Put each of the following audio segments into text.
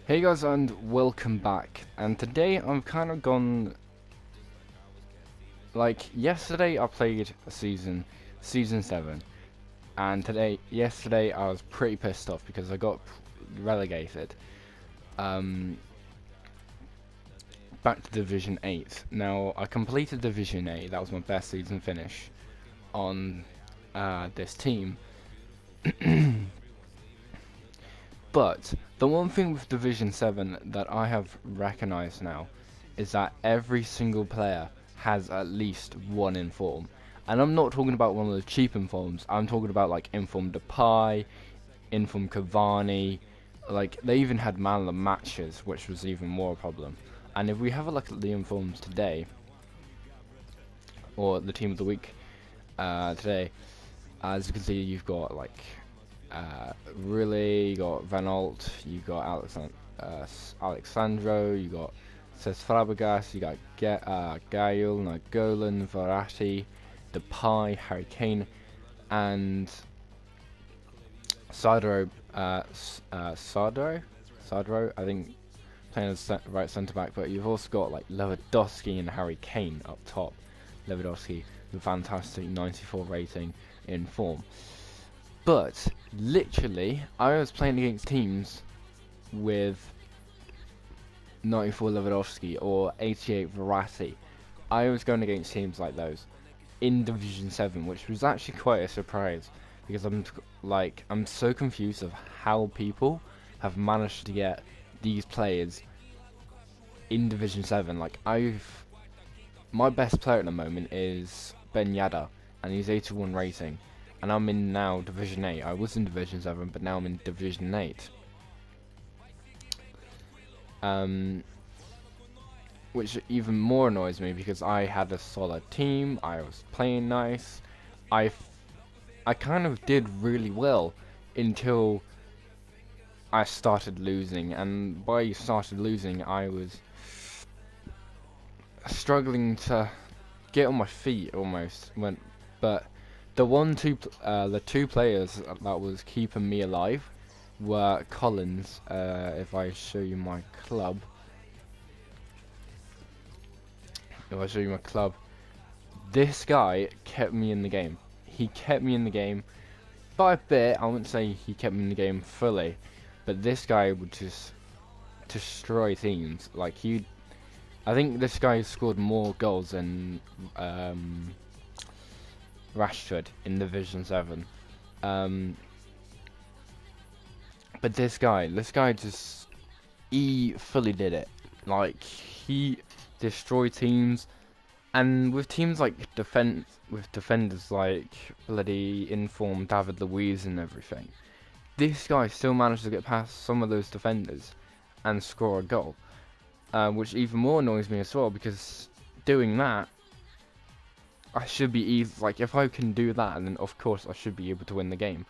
Hey guys, and welcome back. And today I'm kind of gone, like, yesterday I played a season 7, and yesterday I was pretty pissed off because I got relegated um back to Division 8. Now I completed Division 8. That was my best season finish on this team. But the one thing with Division 7 that I have recognized now is that every single player has at least one inform. And I'm not talking about one of the cheap informs, I'm talking about like inform Depay, inform Cavani, like they even had man of the matches, which was even more a problem. And if we have a look at the informs today, or the team of the week today, as you can see, you've got like really, you got Van Alt, you got Alexandro, you got Cesc Fabregas, you got Gael, Nagolan, Verratti, Depay, Harry Kane, and Sadro, Sadro, I think, playing as right centre back. But you've also got like Lewandowski and Harry Kane up top. Lewandowski, the fantastic 94 rating in form. But literally, I was playing against teams with 94 Lewandowski or 88 Verratti. I was going against teams like those in Division 7, which was actually quite a surprise because I'm so confused of how people have managed to get these players in Division 7. Like my best player at the moment is Ben Yedder, and he's 81 rating. And I'm in now Division 8. I was in Division 7, but now I'm in Division 8. Which even more annoys me because I had a solid team. I was playing nice. I kind of did really well until I started losing. And by started losing, I was struggling to get on my feet almost. But the two players that was keeping me alive were Collins. If I show you my club, this guy kept me in the game. He kept me in the game by a bit. I wouldn't say he kept me in the game fully, but this guy would just destroy teams. I think this guy scored more goals than Rashford in Division 7. But he fully did it. Like, he destroyed teams, and with teams like defenders like bloody informed David Luiz and everything, this guy still managed to get past some of those defenders and score a goal. Which even more annoys me as well, because doing that, I should be easy. Like, if I can do that, then of course I should be able to win the game.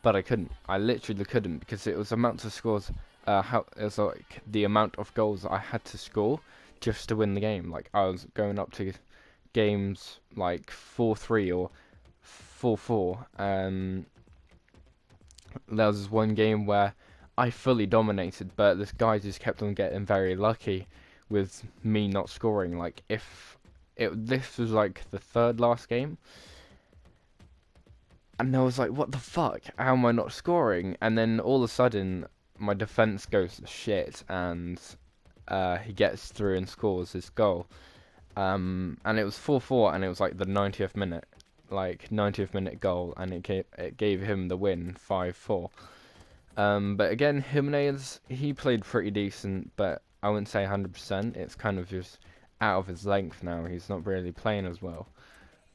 But I couldn't. I literally couldn't, because it was amount of scores. It was like the amount of goals that I had to score just to win the game. Like, I was going up to games like 4-3 or 4-4. There was one game where I fully dominated, but this guy just kept on getting very lucky with me not scoring. Like, this was like the third last game, and I was like, what the fuck? How am I not scoring? And then all of a sudden, my defense goes to shit, and he gets through and scores his goal. And it was 4-4, and it was like the 90th minute goal, and it gave him the win, 5-4. But again, Jimenez, he played pretty decent, but I wouldn't say 100%. It's kind of just out of his length now. He's not really playing as well.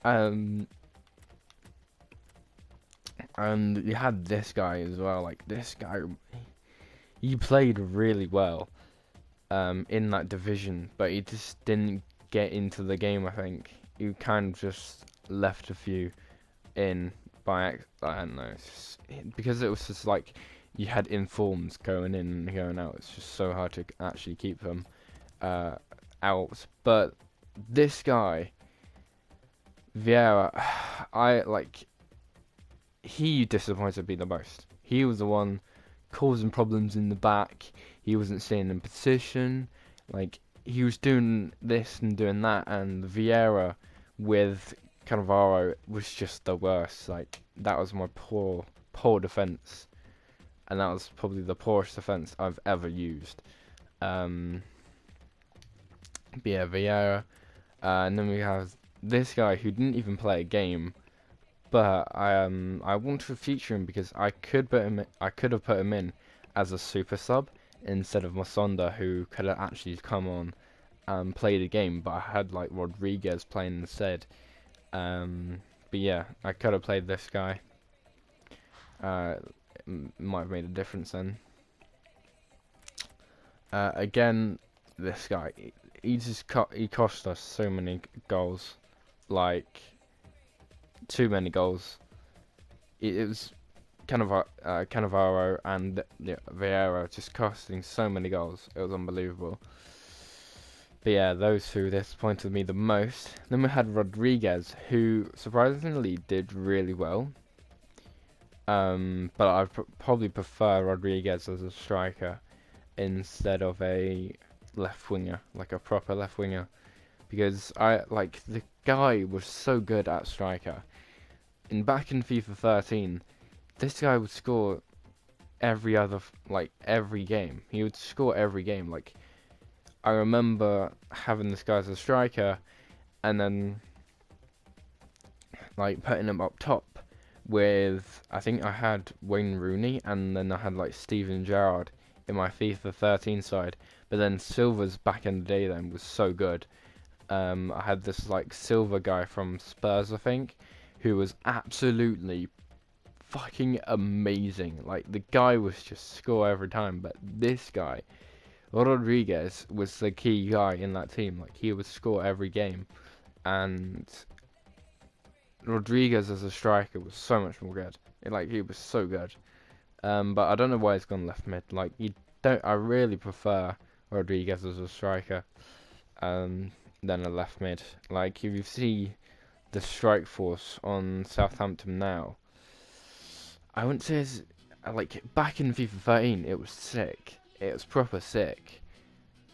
And you had this guy as well. Like, this guy, he played really well in that division, but he just didn't get into the game, I think. He kind of just left a few in by I don't know, because it was just like you had informs going in and going out. It's just so hard to actually keep them out. But this guy, Vieira, he disappointed me the most. He was the one causing problems in the back. He wasn't staying in position. Like, he was doing this and doing that, and Vieira with Cannavaro was just the worst. Like, that was my poor defense, and that was probably the poorest defense I've ever used. But yeah, Vieira, and then we have this guy who didn't even play a game, but I wanted to feature him because I could have put him in as a super sub instead of Masonda, who could have actually come on and played the game, but I had like Rodriguez playing instead. But yeah, I could have played this guy. Might have made a difference then. Again, this guy, he cost us so many goals, like too many goals. It was Cannavaro and Vieira just costing so many goals. It was unbelievable. But yeah, those two disappointed me the most. Then we had Rodriguez, who surprisingly did really well. But I probably prefer Rodriguez as a striker instead of a left winger, like a proper left winger, because the guy was so good at striker. Back in FIFA 13, this guy would score every game. He would score every game. Like, I remember having this guy as a striker, and then like putting him up top with, I think I had Wayne Rooney, and then I had like Steven Gerrard in my FIFA 13 side. But then Silva's back in the day then was so good. I had this like Silva guy from Spurs, I think, who was absolutely fucking amazing. Like, the guy was just score every time. But this guy, Rodriguez, was the key guy in that team. Like, he would score every game, and Rodriguez as a striker was so much more good. He was so good. But I don't know why he's gone left mid. Like, I really prefer Rodriguez as a striker than a left mid. Like, if you see the strike force on Southampton now, I wouldn't say it's like back in FIFA 13 it was sick. It was proper sick.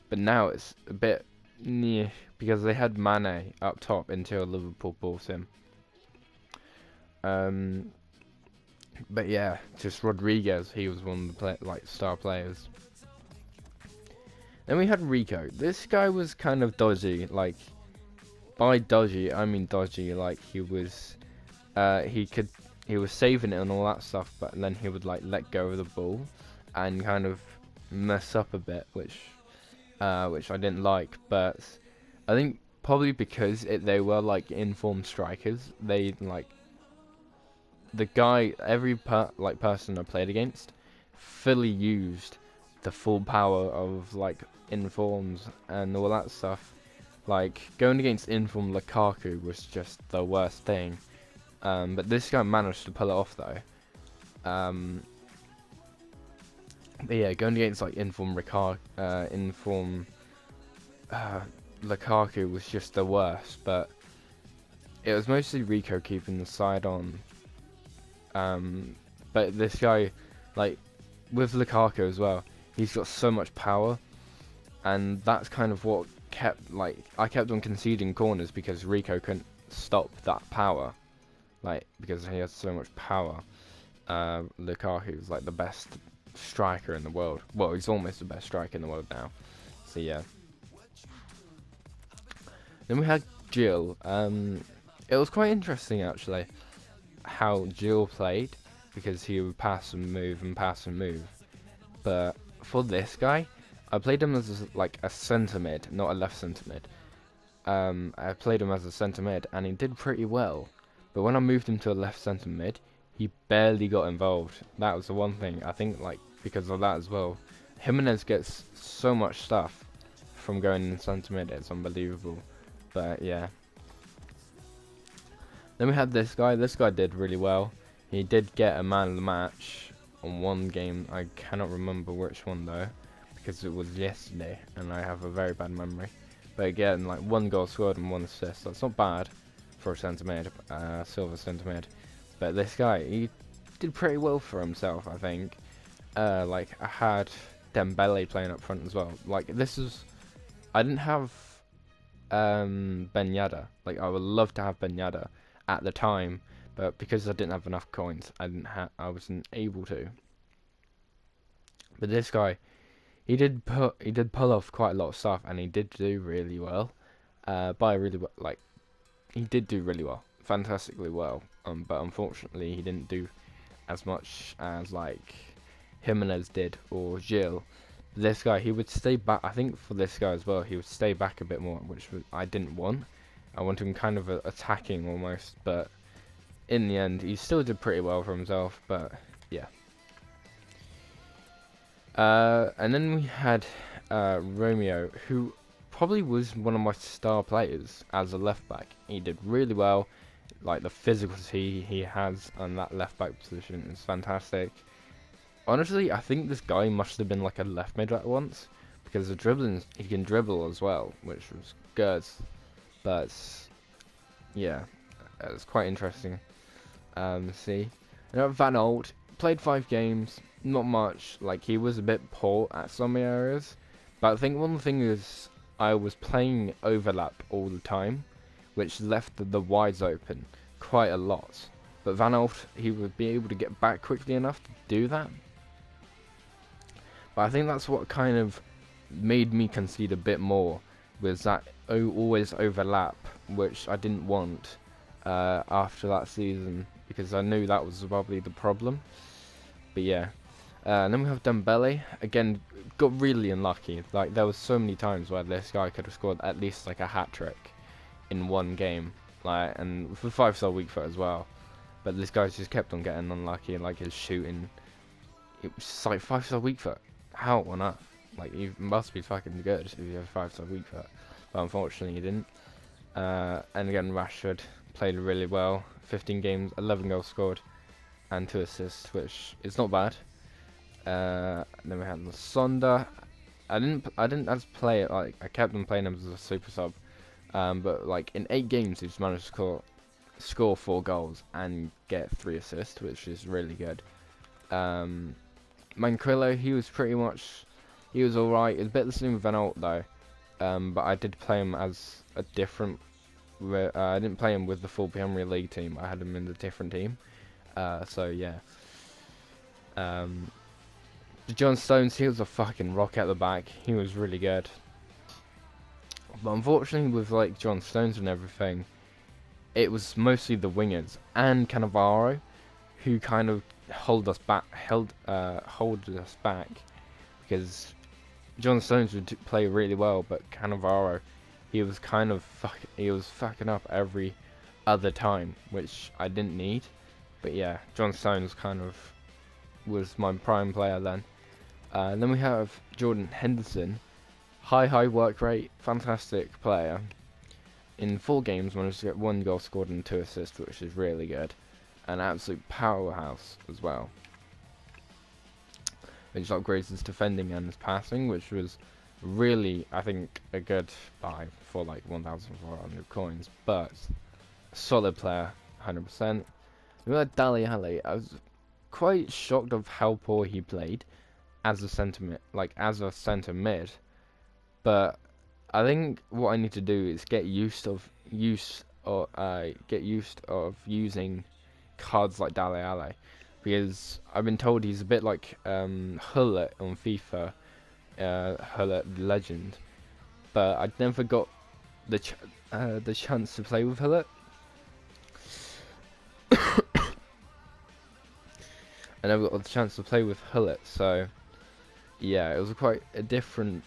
But now it's a bit near because they had Mane up top until Liverpool bought him. But yeah, just Rodriguez, he was one of the star players. Then we had Rico. This guy was kind of dodgy. Like, by dodgy, I mean dodgy. Like, he was saving it and all that stuff, but then he would like let go of the ball and kind of mess up a bit, which I didn't like. But I think probably because they were like informed strikers, they like the guy, every person I played against fully used the full power of like informs and all that stuff. Like, going against inform Lukaku was just the worst thing. But this guy managed to pull it off though. But yeah, going against like inform Lukaku was just the worst. But it was mostly Rico keeping the side on. But this guy, like, with Lukaku as well, he's got so much power, and that's kind of what I kept on conceding corners because Rico couldn't stop that power, like, because he has so much power. Lukaku is like the best striker in the world. Well, he's almost the best striker in the world now. So yeah. Then we had Jill. It was quite interesting actually how Jill played, because he would pass and move and pass and move. But for this guy, I played him as like a centre mid, not a left centre mid. I played him as a centre mid, and he did pretty well. But when I moved him to a left centre mid, he barely got involved. That was the one thing. I think like because of that as well, Jimenez gets so much stuff from going in centre mid. It's unbelievable. But yeah. Then we had this guy. This guy did really well. He did get a man of the match on one game. I cannot remember which one though, because it was yesterday, and I have a very bad memory. But again, like 1 goal scored and 1 assist. That's not bad for a centre mid, silver centre mid. But this guy, he did pretty well for himself, I think. like I had Dembele playing up front as well. Like this is, I didn't have Ben Yedder. Like I would love to have Ben Yedder at the time, but because I didn't have enough coins, I wasn't able to. But this guy, he did pull off quite a lot of stuff, and he did do really well. He did do really well, fantastically well. But unfortunately, he didn't do as much as like Jimenez did or Gil. This guy, he would stay back. I think for this guy as well, he would stay back a bit more, which I didn't want. I wanted him kind of attacking almost, but in the end, he still did pretty well for himself. But yeah. And then we had Romeo, who probably was one of my star players as a left back. He did really well. Like the physicality he has on that left back position is fantastic. Honestly, I think this guy must have been like a left mid at once, because the dribbling, he can dribble as well, which was good. But yeah, it's quite interesting. See, Van Aert played 5 games, not much. Like he was a bit poor at some areas, but I think one thing is I was playing overlap all the time, which left the wides open quite a lot. But Van Aert, he would be able to get back quickly enough to do that. But I think that's what kind of made me concede a bit more, was that always overlap, which I didn't want after that season, because I knew that was probably the problem. But yeah. And then we have Dembele. Again, got really unlucky. Like there was so many times where this guy could have scored at least like a hat-trick in one game. Like, and for 5-star weak foot as well. But this guy just kept on getting unlucky. Like his shooting, it was just like 5-star weak foot. How on earth? Like you must be fucking good if you have 5-star weak foot. But unfortunately he didn't. And again, Rashford played really well. 15 games, 11 goals scored, and 2 assists, which is not bad. Then we had Sonda. I didn't as play it, like I kept on playing him as a super sub. But like in 8 games he's managed to score 4 goals and get 3 assists, which is really good. Manquillo, he was alright. It's a bit the same with Van Aert though. But I did play him as a different. I didn't play him with the full Premier League team. I had him in a different team. So yeah. John Stones, he was a fucking rock at the back. He was really good. But unfortunately, with like John Stones and everything, it was mostly the wingers and Cannavaro who kind of held us back, because John Stones would play really well, but Cannavaro, he was fucking up every other time, which I didn't need. But yeah, John Stones kind of was my prime player then. Then we have Jordan Henderson, high work rate, fantastic player. In 4 games, managed to get 1 goal scored and 2 assists, which is really good. An absolute powerhouse as well. Which upgrades his defending and his passing, which was really, I think, a good buy for like 1,400 coins. But a solid player, 100%. We had Dele Alli. I was quite shocked of how poor he played as a centre mid, but I think what I need to do is get used of using cards like Dele Alli, because I've been told he's a bit like Hullet on FIFA, Hullet the legend, but I never got the chance to play with Hullet. I never got the chance to play with Hullet, so yeah, it was quite a different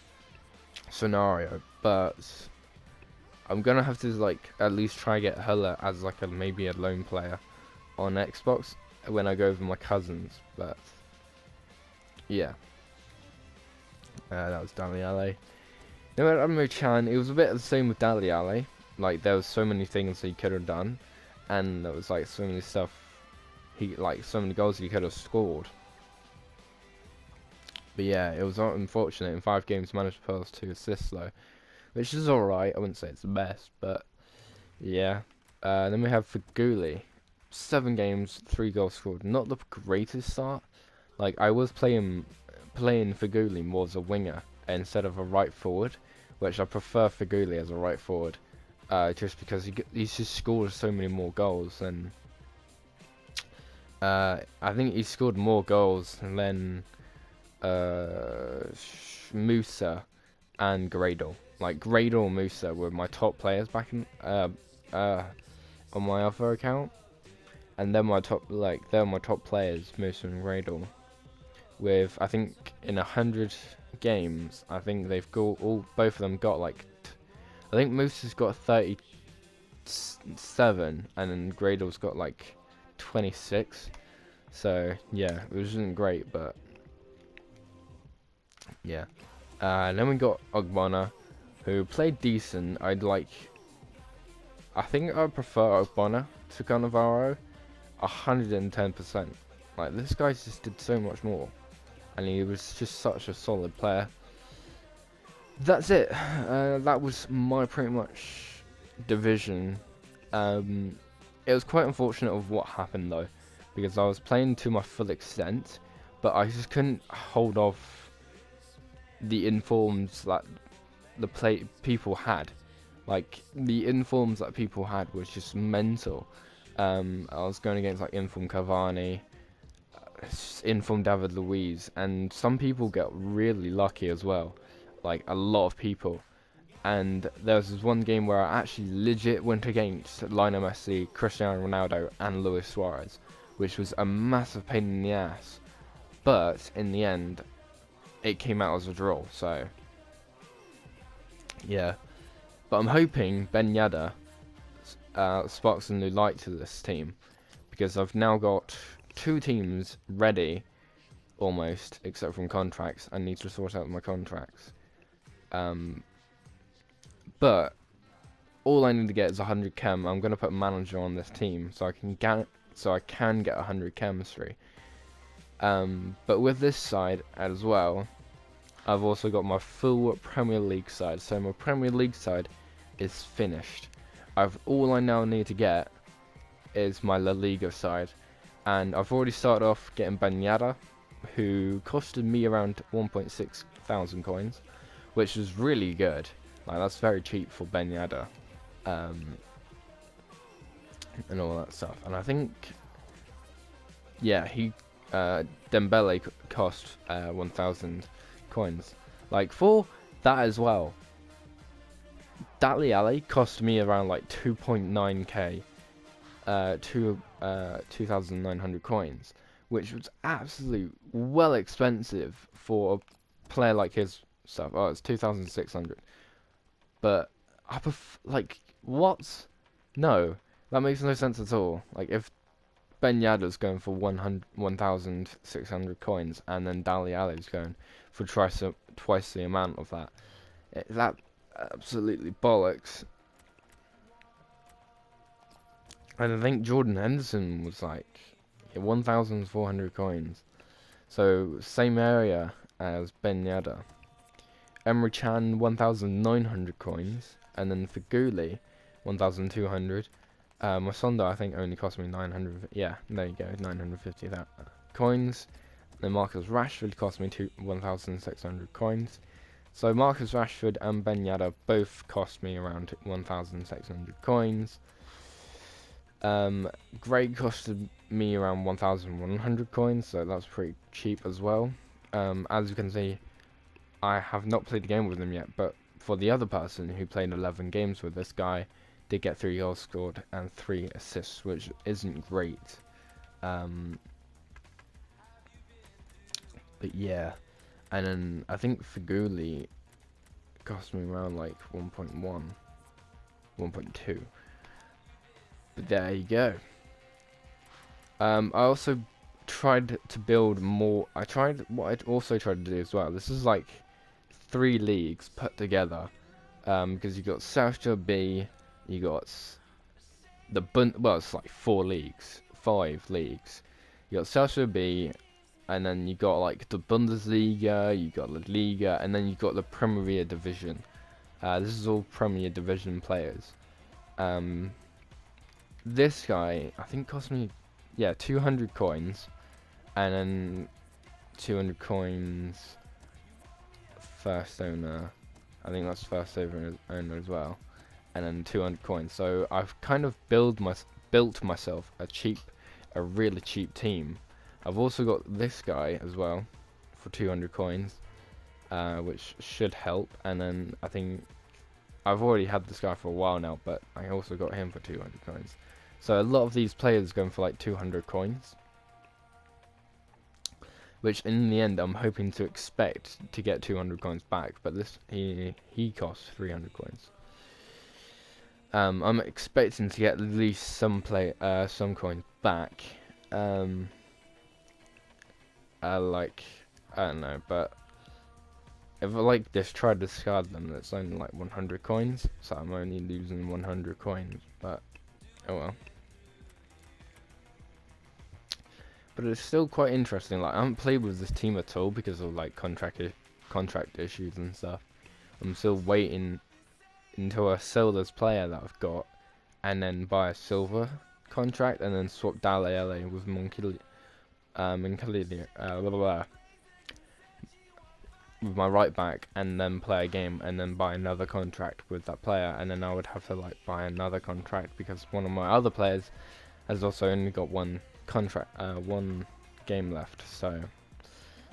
scenario. But I'm gonna have to like at least try get Hullet as like maybe a lone player on Xbox when I go with my cousins. But yeah, that was Dele Alli. Then we had Emre Can. It was a bit the same with Dele Alli. Like there was so many things he could have done, and there was like so many stuff. So many goals he could have scored. But yeah, it was unfortunate. In 5 games, managed to post 2 assists though, which is alright. I wouldn't say it's the best, but yeah. Then we have Feghouli, 7 games, 3 goals scored. Not the greatest start, Like I was playing Figuli more as a winger instead of a right forward, which I prefer Figuli as a right forward, just because he just scores so many more goals than. I think he scored more goals than Musa and Gradle. Like Gradle and Musa were my top players back in on my other account, and they're my top players, Musa and Gradle. With I think in 100 games, I think they've got both of them got like I think Musa's got 37, and then Gradle's got like 26. So yeah, it wasn't great, but yeah. And then we got Ogbonna, who played decent. I think I prefer Ogbonna to Cannavaro 110%. Like this guy just did so much more, and he was just such a solid player. That's it. That was my pretty much division. It was quite unfortunate of what happened though, because I was playing to my full extent, but I just couldn't hold off the informs that people had. Like the informs that people had was just mental. I was going against like inform Cavani, inform David Luiz, and some people get really lucky as well. Like a lot of people. And there was this one game where I actually legit went against Lionel Messi, Cristiano Ronaldo, and Luis Suarez, which was a massive pain in the ass. But in the end, it came out as a draw. So yeah. But I'm hoping Ben Yedder sparks a new light to this team, because I've now got 2 teams ready, almost, except from contracts. I need to sort out my contracts. But all I need to get is 100 chem. I'm gonna put a manager on this team so I can get 100 chemistry. But with this side as well, I've also got my full Premier League side. So my Premier League side is finished. All I now need to get is my La Liga side, and I've already started off getting Ben Yedder, who costed me around 1.6 thousand coins, which is really good. Like that's very cheap for Ben Yedder, and all that stuff. And I think, yeah, Dembele cost 1,000 coins. Like for that as well, Dali Ali cost me around like 2.9k, 2,900 coins, which was absolutely well expensive for a player like his stuff. Oh, it's 2,600. But like what? No, that makes no sense at all. Like if Ben Yedder's going for 1,600 coins, and then Dali Ali's going for twice the amount of that. That absolutely bollocks. And I think Jordan Henderson was like 1,400 coins. So same area as Ben Yedder. Emre Can 1,900 coins, and then for Guli 1,200. Masonda I think only cost me 900. Yeah, there you go, 950 that coins. Then Marcus Rashford cost me 1,600 coins. So Marcus Rashford and Ben Yedder both cost me around 1,600 coins. Gray costed me around 1,100 coins, so that's pretty cheap as well. As you can see, I have not played a game with him yet, but for the other person who played 11 games with this guy, did get 3 goals scored and 3 assists, which isn't great. But yeah, and then I think Figuli cost me around like 1.1, 1.2. But there you go. I also tried to build more. What I also tried to do as well. This is like 3 leagues put together, because you got Southshire B, you got well, it's like 4 leagues, 5 leagues. You got Southshire B, and then you got like the Bundesliga, you got La Liga, and then you got the Premier Division. This is all Premier Division players. This guy I think cost me 200 coins, and then 200 coins, first owner. I think that's first owner as well, and then 200 coins. So I've kind of built myself a really cheap team. I've also got this guy as well for 200 coins, which should help. And then I think I've already had this guy for a while now, but I also got him for 200 coins. So a lot of these players going for like 200 coins, which in the end I'm hoping to expect to get 200 coins back. But this he costs 300 coins. I'm expecting to get at least some coins back. Like, I don't know, but if I like just try to discard them, that's only like 100 coins, so I'm only losing 100 coins, but oh well. But it's still quite interesting. Like, I haven't played with this team at all because of like contract issues and stuff. I'm still waiting until I sell this player that I've got, and then buy a silver contract, and then swap Dale LA with Monkili, with my right back, and then play a game, and then buy another contract with that player, and then I would have to like buy another contract because one of my other players has also only got one game left, so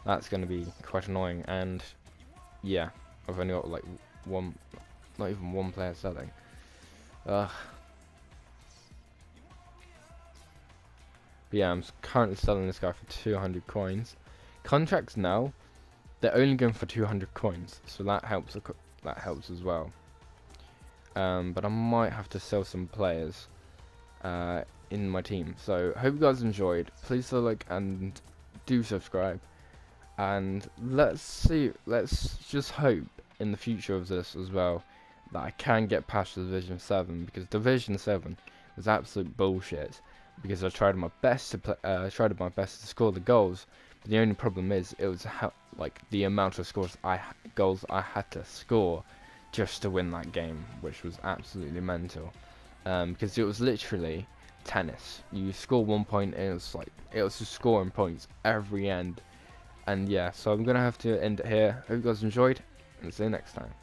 that's going to be quite annoying. And yeah, I've only got like one, not even one player selling. Ugh. But yeah, I'm currently selling this guy for 200 coins. Contracts now, they're only going for 200 coins, so that helps. That helps as well. But I might have to sell some players in my team. So hope you guys enjoyed. Please like and do subscribe. And let's just hope in the future of this as well that I can get past Division 7, because Division 7 was absolute bullshit. Because I tried my best to score the goals, but the only problem is it was like the amount of goals I had to score just to win that game, which was absolutely mental. Because it was literally tennis. You score 1 point, and it was just scoring points every end. And yeah, so I'm gonna have to end it here. Hope you guys enjoyed, and see you next time.